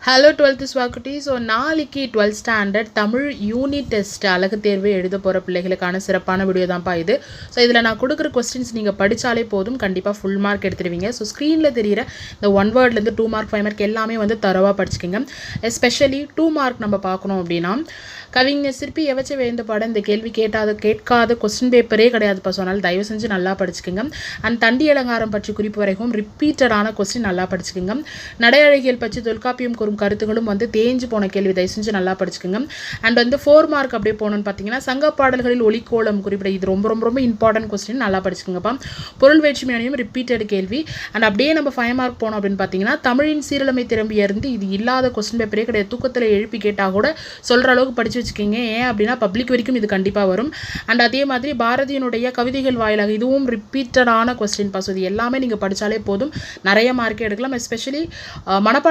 Hello 12th ஸ்வாக்குட்டி. So நாளைக்கு 12th standard Tamil unit test அழகு தேர்வு எழுத போகிற பிள்ளைகளுக்கான சிறப்பான வீடியோ தான்ப்பா இது. ஸோ இதில் நான் கொடுக்குற கொஸ்டின்ஸ் நீங்கள் படித்தாலே போதும், கண்டிப்பாக ஃபுல் மார்க் எடுத்துருவீங்க. ஸோ ஸ்க்ரீனில் தெரியிற இந்த 1 வேர்ட்லேருந்து 2 மார்க் 5 மார்க் எல்லாமே வந்து தரவாக படிச்சுக்கோங்க. எஸ்பெஷலி 2 மார்க் நம்ம பார்க்கணும் அப்படின்னா, கவிஞர் சிற்பி எவச்ச வேந்த பாடம் இந்த கேள்வி கேட்காத கொஸ்டின் பேப்பரே கிடையாதுப்பா. சொன்னால் தயவு செஞ்சு நல்லா படிச்சுக்கோங்க. அண்ட் தண்டி அலங்காரம் பற்றி குறிப்பு வரைக்கும் ரிப்பீட்டடான கொஸ்டின் நல்லா படிச்சுக்கோங்க. நடை அழகியல் பற்றி தொல்காப்பியம் கூறும் கருத்துகளும் வந்து தேஞ்சு போன கேள்வி தயவு செஞ்சு நல்லா படிச்சுக்கோங்க. அண்ட் வந்து 4 மார்க் அப்படியே போகணும்னு பார்த்தீங்கன்னா, சங்க பாடல்களில் ஒலிக்கோலம் குறிப்பிட இது ரொம்ப ரொம்ப ரொம்ப இம்பார்ட்டன்ட் கொஸ்டின், நல்லா படிச்சுக்கோங்கப்பா. பொருள் வேற்றுமையானையும் ரிப்பீட்டட் கேள்வி. அண்ட் அப்படியே நம்ம 5 மார்க் போனோம் அப்படின்னு பார்த்தீங்கன்னா, தமிழின் சீரழமை திரும்பி இருந்து இது இல்லாத கொஸ்டின் பேப்பரே கிடையாது. தூக்கத்தில் எழுப்பி கேட்டால் கூட சொல்கிற அளவுக்கு படிச்சு வச்சுக்கோங்க. ஏன் அப்படின்னா பப்ளிக் வரைக்கும் இது கண்டிப்பாக வரும். அண்ட் அதே மாதிரி பாரதியினுடைய கவிதைகள் வாயிலாக இதுவும் ரிப்பீட்டடான கொஸ்டின் பாஸ். இது எல்லாமே நீங்கள் படித்தாலே போதும், நிறைய மார்க்கே எடுக்கலாம். எஸ்பெஷலி மனப்பாடம்